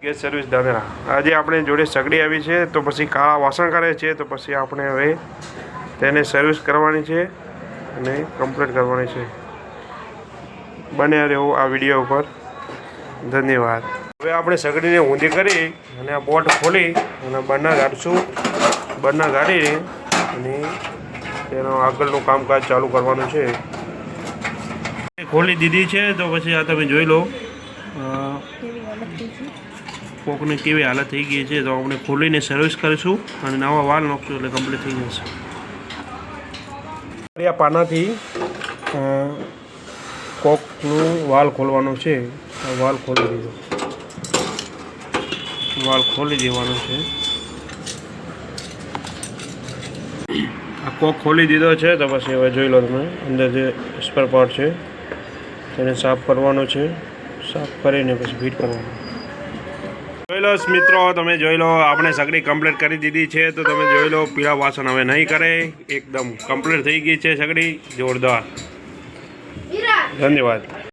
Gas service Dadra આજે આપણે જોડે સગડી આવી છે તો પછી કાળા વાસણ કરે છે તો પછી આપણે હવે તેને સર્વિસ કરવાની છે અને કમ્પ્લીટ કરવાની છે. બન્યા રહેવો આ વિડીયો ઉપર. ધન્યવાદ. હવે આપણે સગડીને ઊંધી કરી અને આ બોટ ખોલી અને બરના કાઢીશું. બરના કાઢી અને તેનો આગળનું કામકાજ ચાલુ કરવાનું છે. ખોલી દીધી છે તો પછી આ તમે જોઈ લો કોકની કેવી હાલત થઈ ગઈ છે. તો આપણે ખોલીને સર્વિસ કરીશું અને નવા વાલ નાખશું એટલે કમ્પ્લીટ થઈ જશે. આ પાનાથી કોકનું વાલ ખોલવાનું છે. વાલ ખોલી દીધો. વાલ ખોલી દેવાનો છે. આ કોક ખોલી દીધો છે તો પછી હવે જોઈ લો તમે અંદર જે સ્પેર પાર્ટ છે તેને સાફ કરવાનો છે. સાફ કરીને પછી ફિટ કરવાનું. જોઈ લો મિત્રો, તમે જોઈ લો આપણે સગડી કમ્પ્લીટ કરી દીધી છે. તો તમે જોઈ લો પીળા વાસણ હવે નહીં કરે. એકદમ કમ્પ્લીટ થઈ ગઈ છે સગડી. જોરદાર. ધન્યવાદ.